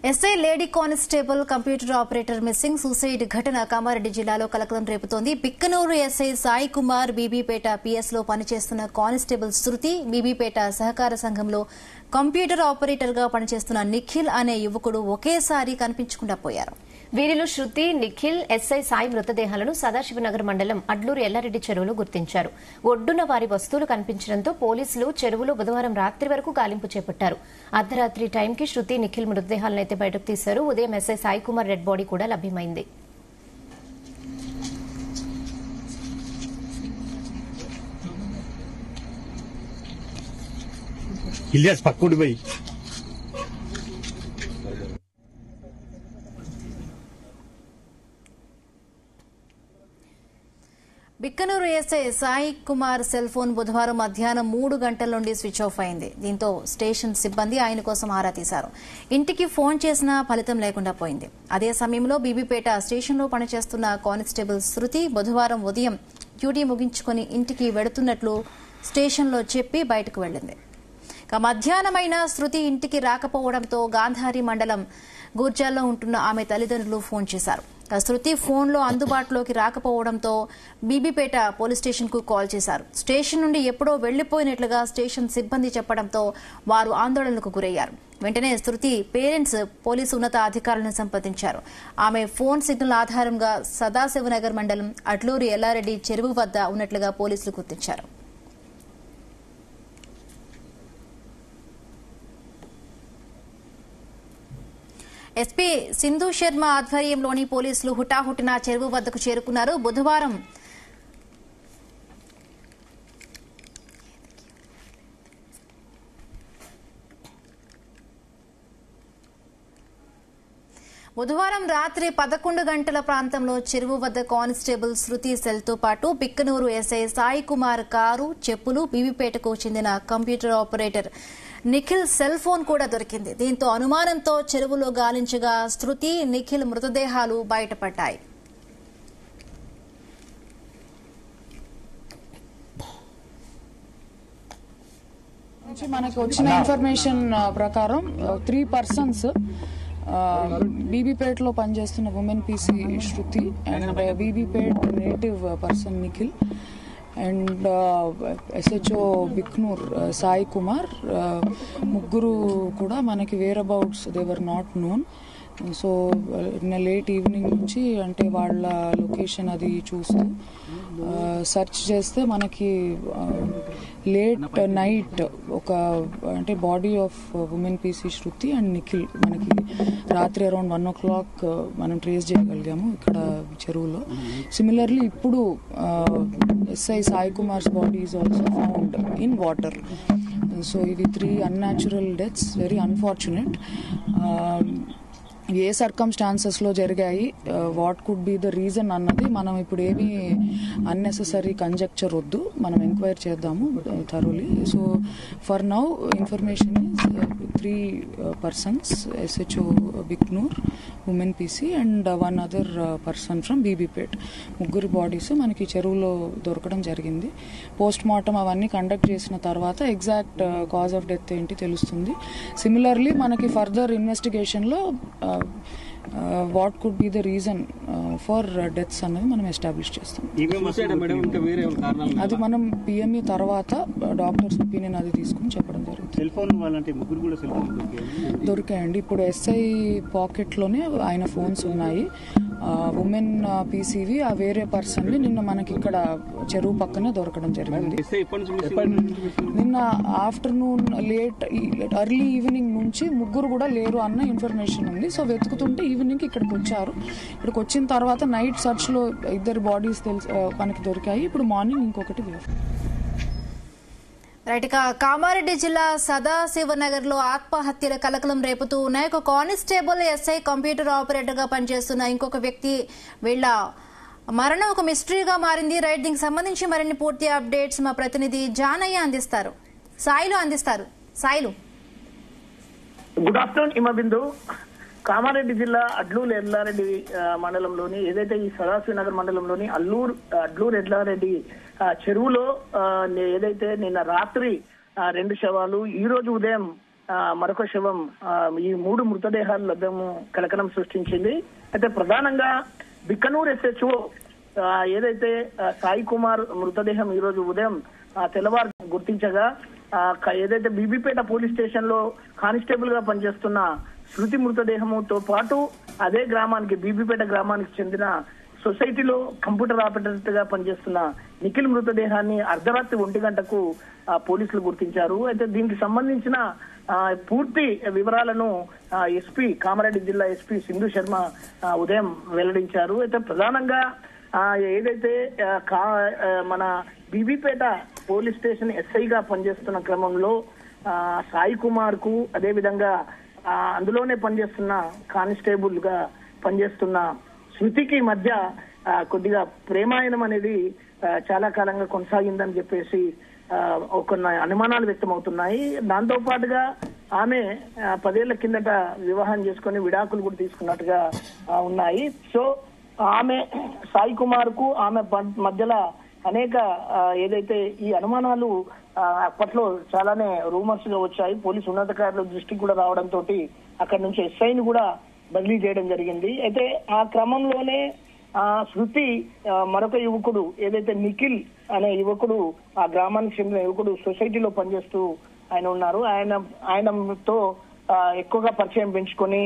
SI lady constable computer operator missing suicide ఘటన కామారెడ్డి జిల్లాలో కలకలం రేపుతోంది. బిక్కనూరు ఎస్ఐ సాయి కుమార్ బీబీపేట పిఎస్ లో పనిచేస్తున్న కానిస్టేబుల్ శృతి, బీబీపేట సహకార సంఘంలో కంప్యూటర్ ఆపరేటర్ గా పనిచేస్తున్న నిఖిల్ అనే యువకుడు ఒకేసారి కనిపించకుండా పోయారు. వీరిలో శృతి, నిఖిల్, ఎస్ఐ సాయి మృతదేహాలను సదాశివనగర్ మండలం అడ్లూరు ఎల్లారెడ్డి చెరువులో గుర్తించారు. ఒడ్డున వారి వస్తువులు కనిపించడంతో పోలీసులు చెరువులో బుధవారం రాత్రి వరకు గాలింపు చేపట్టారు. అర్ధరాత్రి టైంకి శృతి, నిఖిల్ మృతదేహాలను అయితే బయటకు తీశారు. ఉదయం SI Sai Kumar dead body కూడా లభ్యమైంది. Bikkanoor SI Sai Kumar cell phone బుధవారం మధ్యాహ్నం 3 గంటల నుండి స్విచ్ ఆఫ్ అయింది. దీంతో స్టేషన్ సిబ్బంది ఆయన కోసం ఆరా తీశారు. ఇంటికి ఫోన్ చేసినా ఫలితం లేకుండా పోయింది. అదే సమయంలో బీబీపేట స్టేషన్లో పనిచేస్తున్న కానిస్టేబుల్ శృతి బుధవారం ఉదయం డ్యూటీ ముగించుకుని ఇంటికి వెడుతున్నట్లు స్టేషన్లో చెప్పి బయటకు వెళ్లింది. మధ్యాహ్నమైన శృతి ఇంటికి రాకపోవడంతో గాంధారి మండలం గూర్జాల్లో ఉంటున్న ఆమె తల్లిదండ్రులు ఫోన్ చేశారు. శృతి ఫోన్లో అందుబాటులోకి రాకపోవడంతో బీబీపేట పోలీస్ స్టేషన్ కు కాల్ చేశారు. స్టేషన్ నుండి ఎప్పుడో వెళ్లిపోయినట్లుగా స్టేషన్ సిబ్బంది చెప్పడంతో వారు ఆందోళనకు గురయ్యారు. వెంటనే శృతి పేరెంట్స్ పోలీసు ఉన్నత అధికారులను సంప్రదించారు. ఆమె ఫోన్ సిగ్నల్ ఆధారంగా సదాశివనగర్ మండలం అడ్లూరు ఎల్లారెడ్డి చెరువు వద్ద ఉన్నట్లుగా పోలీసులు గుర్తించారు. ఎస్పీ సింధు శర్మ ఆధ్వర్యంలోని పోలీసులు హుటాహుటిన చెరువు వద్దకు చేరుకున్నారు. బుధవారం రాత్రి 11 గంటల ప్రాంతంలో చెరువు వద్ద కానిస్టేబుల్ శృతి సెల్తో పాటు బిక్కనూరు ఎస్ఐ సాయి కుమార్ కారు, చెప్పులు, బీబీపేటకు చెందిన computer operator Nikhil cell phone కూడా దొరికింది. దీంతో అనుమానంతో చెరువులో గాలించగా శృతి, నిఖిల్ మృతదేహాలు బయటపడ్డాయి. మనకు వచ్చిన ఇన్ఫర్మేషన్ ప్రకారం 3 పర్సన్స్ బీబీపేటలో పనిచేస్తున్న women PC Shruti and Bibipet native person Nikhil and SHO Biknoor Sai Kumar ముగ్గురు కూడా మనకి whereabouts they are not known. So late evening నుంచి అంటే వాళ్ళ లొకేషన్ అది చూస్తూ సెర్చ్ చేస్తే మనకి లేట్ నైట్ ఒక అంటే body of women PC Shruti and Nikhil మనకి రాత్రి అరౌండ్ 1 o'clock మనం ట్రేస్ చేయగలిగాము ఇక్కడ చెరువులో. సిమిలర్లీ ఇప్పుడు SI Sai Kumars body is also found in water. So ఇవి 3 అన్యాచురల్ డెత్స్, వెరీ అన్ఫార్చునేట్. ఏ సర్కమ్స్టాన్సెస్ లో జరిగాయి, what could be the reason అన్నది మనం ఇప్పుడు ఏమీ అన్నెసెసరీ కంజెక్చర్ వద్దు, మనం ఎంక్వైరీ చేద్దాము thoroughly. So for now information is 3 persons, SHO Bhiknoor, women PC and 1 other person from Bibipet. ముగ్గురు బాడీస్ మనకి చెరువులో దొరకడం జరిగింది. పోస్ట్ మార్టం అవన్నీ కండక్ట్ చేసిన తర్వాత ఎగ్జాక్ట్ కాజ్ ఆఫ్ డెత్ ఏంటి తెలుస్తుంది. సిమిలర్లీ మనకి ఫర్దర్ ఇన్వెస్టిగేషన్ లో what could be the reason for deaths అనేది మనం ఎస్టాబ్లిష్ చేస్తాం. అది మనం పిఎంఈ తర్వాత డాక్టర్స్ ఒపీనియన్ అది తీసుకుని చెప్పడం జరుగుతుంది. దొరికాయండి. ఇప్పుడు ఎస్ఐ పాకెట్ లోనే ఆయన ఫోన్స్ ఉన్నాయి. ఉమెన్ పీసీవి ఆ వేరే పర్సన్ నిన్న మనకి ఇక్కడ చెరువు పక్కనే దొరకడం జరిగింది. నిన్న ఆఫ్టర్నూన్ ఎర్లీ ఈవినింగ్ నుంచి ముగ్గురు కూడా లేరు అన్న ఇన్ఫర్మేషన్ ఉంది. సో వెతుకుతుంటే ఈవినింగ్ ఇక్కడికి వచ్చారు. ఇక్కడికి వచ్చిన తర్వాత నైట్ సర్చ్ లో 2 బాడీస్ మనకి దొరికాయి. ఇప్పుడు మార్నింగ్ ఇంకొకటి. రైట్. కామారెడ్డి జిల్లా సదాశివనగర్ లో ఆత్మహత్యల కలకలం రేపుతూ ఉన్నాయి. ఒక కానిస్టేబుల్, ఎస్ఐ కంప్యూటర్ ఆపరేటర్ గా పనిచేస్తున్న ఇంకొక వ్యక్తి వీళ్ల మరణం ఒక మిస్టరీగా మారింది. రైట్, దీనికి సంబంధించి మరిన్ని పూర్తి అప్డేట్స్ మా ప్రతినిధి జానయ్య అందిస్తారు. సాయిలు. Good afternoon Himabindu. కామారెడ్డి జిల్లా అడ్లూరు ఎల్లారెడ్డి మండలంలోని ఏదైతే ఈ సదాశివనగర్ మండలంలోని అడ్లూరు ఎల్లారెడ్డి చెరువులో ఏదైతే నిన్న రాత్రి 2 శవాలు, ఈ రోజు ఉదయం మరొక శవం ఈ 3 మృతదేహాల లభ్యము కలకలం సృష్టించింది. అయితే ప్రధానంగా బిక్కనూరు SHO ఏదైతే సాయి కుమార్ మృతదేహం ఈ రోజు ఉదయం తెల్లవారు గుర్తించగా ఏదైతే బీబీపేట పోలీస్ స్టేషన్ లో కానిస్టేబుల్ గా పనిచేస్తున్న శృతి మృతదేహంతో పాటు అదే గ్రామానికి బీబీపేట గ్రామానికి చెందిన సొసైటీలో కంప్యూటర్ ఆపరేటర్ గా పనిచేస్తున్న నిఖిల్ మృతదేహాన్ని అర్ధరాత్రి 1 గంటకు పోలీసులు గుర్తించారు. అయితే దీనికి సంబంధించిన పూర్తి వివరాలను ఎస్పీ కామారెడ్డి జిల్లా ఎస్పీ సింధు శర్మ ఉదయం వెల్లడించారు. అయితే ప్రధానంగా ఏదైతే మన బీబీపేట పోలీస్ స్టేషన్ SIగా పనిచేస్తున్న క్రమంలో సాయి కుమార్ కు అదేవిధంగా అందులోనే పనిచేస్తున్న కానిస్టేబుల్ గా పనిచేస్తున్న శృతికి మధ్య కొద్దిగా ప్రేమాయణం అనేది చాలా కాలంగా కొనసాగిందని చెప్పేసి కొన్ని అనుమానాలు వ్యక్తమవుతున్నాయి. దాంతో పాటుగా ఆమె 10 ఏళ్ల కిందట వివాహం చేసుకుని విడాకులు కూడా తీసుకున్నట్టుగా ఉన్నాయి. సో ఆమె సాయి కుమార్ కు ఆమె మధ్యలో అనేక ఏదైతే ఈ అనుమానాలు అప్పట్లో చాలానే రూమర్స్ గా వచ్చాయి. పోలీసు ఉన్నతాధికారుల దృష్టికి కూడా రావడంతో అక్కడి నుంచి SIని కూడా బదిలీ చేయడం జరిగింది. అయితే ఆ క్రమంలోనే శృతి మరొక యువకుడు ఏదైతే నిఖిల్ అనే యువకుడు ఆ గ్రామానికి చెందిన యువకుడు సొసైటీలో పనిచేస్తూ ఆయన ఉన్నారు. ఆయనతో ఎక్కువగా పరిచయం పెంచుకొని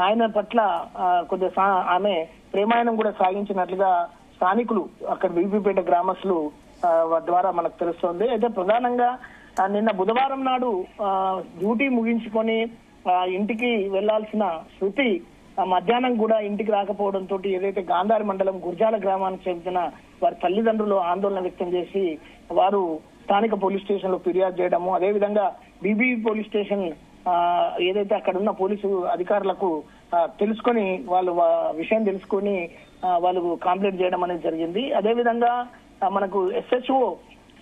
ఆయన పట్ల కొద్దిగా ఆమె ప్రేమాయణం కూడా సాగించినట్లుగా స్థానికులు అక్కడ బీబీపేట గ్రామస్తులు ద్వారా మనకు తెలుస్తోంది. అయితే ప్రధానంగా నిన్న బుధవారం నాడు డ్యూటీ ముగించుకొని ఇంటికి వెళ్లాల్సిన శృతి మధ్యాహ్నం కూడా ఇంటికి రాకపోవడంతో ఏదైతే గాంధారి మండలం గుర్జాల గ్రామానికి చెందిన వారి తల్లిదండ్రులు ఆందోళన వ్యక్తం చేసి వారు స్థానిక పోలీస్ స్టేషన్ లో ఫిర్యాదు చేయడము, అదేవిధంగా బీబీ పోలీస్ స్టేషన్ ఏదైతే అక్కడ ఉన్న పోలీసు అధికారులకు తెలుసుకొని వాళ్ళు విషయం తెలుసుకొని వాళ్ళు కంప్లైంట్ చేయడం అనేది జరిగింది. అదేవిధంగా మనకు SHO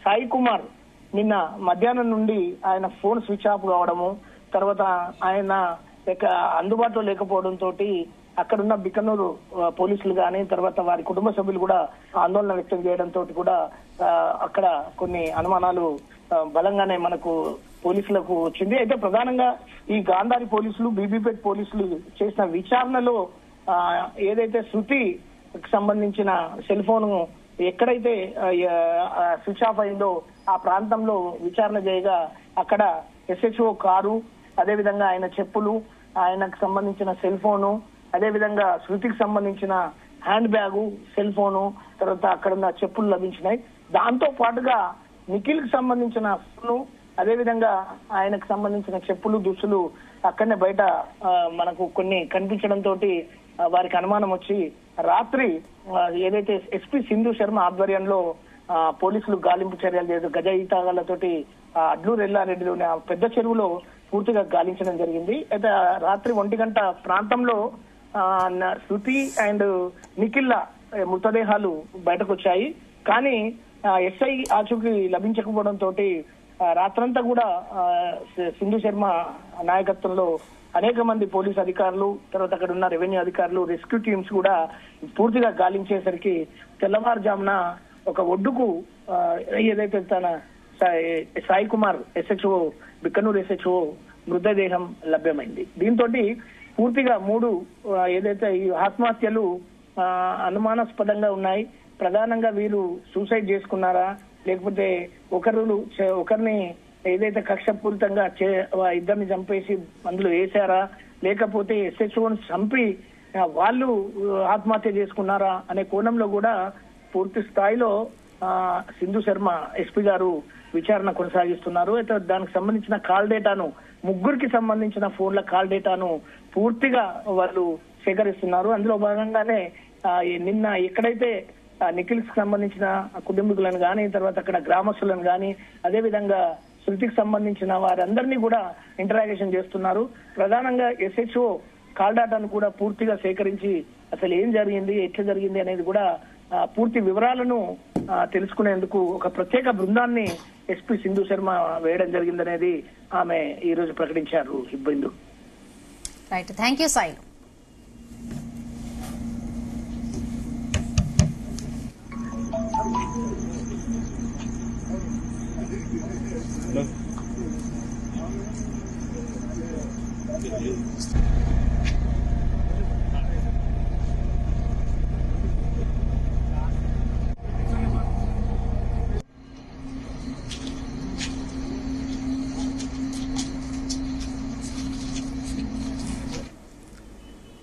సాయి కుమార్ నిన్న మధ్యాహ్నం నుండి ఆయన ఫోన్ స్విచ్ ఆఫ్ కావడము, తర్వాత ఆయన అందుబాటులో లేకపోవడంతో అక్కడున్న బిక్కనూరు పోలీసులు గాని తర్వాత వారి కుటుంబ సభ్యులు కూడా ఆందోళన వ్యక్తం చేయడంతో కూడా అక్కడ కొన్ని అనుమానాలు బలంగానే మనకు పోలీసులకు వచ్చింది. అయితే ప్రధానంగా ఈ గాంధారి పోలీసులు బీబీపేట పోలీసులు చేసిన విచారణలో ఏదైతే శృతికి సంబంధించిన సెల్ ఫోన్ ఎక్కడైతే స్విచ్ ఆఫ్ అయిందో ఆ ప్రాంతంలో విచారణ చేయగా అక్కడ SHO కారు, అదేవిధంగా ఆయన చెప్పులు, ఆయనకు సంబంధించిన సెల్ ఫోను, అదేవిధంగా శృతికి సంబంధించిన హ్యాండ్ బ్యాగు, సెల్ ఫోను, తర్వాత అక్కడ చెప్పులు లభించినాయి. దాంతో పాటుగా నిఖిల్ కి సంబంధించిన ఫోను, అదేవిధంగా ఆయనకు సంబంధించిన చెప్పులు, దుస్తులు అక్కడనే బయట మనకు కొన్ని కనిపించడంతో వారికి అనుమానం వచ్చి రాత్రి ఏదైతే ఎస్పీ సింధు శర్మ ఆధ్వర్యంలో పోలీసులు గాలింపు చర్యలు చేసి గజ ఈతాగాలతోటి అడ్లూరు ఎల్లారెడ్డిలోని ఆ పెద్ద చెరువులో పూర్తిగా గాలించడం జరిగింది. అయితే రాత్రి 1 గంట ప్రాంతంలో శృతి అండ్ నిఖిల్ మృతదేహాలు బయటకు వచ్చాయి. కానీ SI ఆచూకీ లభించకపోవడంతో రాత్రంతా కూడా సింధు శర్మ నాయకత్వంలో అనేక మంది పోలీసు అధికారులు, తర్వాత అక్కడ ఉన్న రెవెన్యూ అధికారులు, రెస్క్యూ టీమ్స్ కూడా పూర్తిగా గాలించేసరికి తెల్లవారుజామున ఒక ఒడ్డుకు ఏదైతే తన సాయి కుమార్ SHO బిక్కనూరు SHO మృతదేహం లభ్యమైంది. దీంతో పూర్తిగా 3 ఏదైతే ఈ ఆత్మహత్యలు అనుమానాస్పదంగా ఉన్నాయి. ప్రధానంగా వీరు సూసైడ్ చేసుకున్నారా, లేకపోతే ఒకరిని ఏదైతే కక్షపూరితంగా ఇద్దరిని చంపేసి అందులో వేశారా, లేకపోతే SHOని చంపి వాళ్ళు ఆత్మహత్య చేసుకున్నారా అనే కోణంలో కూడా పూర్తి స్థాయిలో సింధు శర్మ ఎస్పీ గారు విచారణ కొనసాగిస్తున్నారు. అయితే దానికి సంబంధించిన కాల్ డేటాను, 3కి సంబంధించిన ఫోన్ల కాల్ డేటాను పూర్తిగా వాళ్ళు సేకరిస్తున్నారు. అందులో భాగంగానే నిన్న ఎక్కడైతే నిఖిల్ కి సంబంధించిన కుటుంబీకులను గాని, తర్వాత అక్కడ గ్రామస్తులను గాని, అదేవిధంగా శృతికి సంబంధించిన వారందరినీ కూడా ఇంటరాగేషన్ చేస్తున్నారు. ప్రధానంగా SHO కాల్ డేటాను కూడా పూర్తిగా సేకరించి అసలు ఏం జరిగింది, ఎట్లా జరిగింది అనేది కూడా పూర్తి వివరాలను తెలుసుకునేందుకు ఒక ప్రత్యేక బృందాన్ని ఎస్పీ సింధు శర్మ వేయడం జరిగిందనేది ఆమె ఈ రోజు ప్రకటించారు. ఇబ్బంది. Right, thank you Sai. Okay.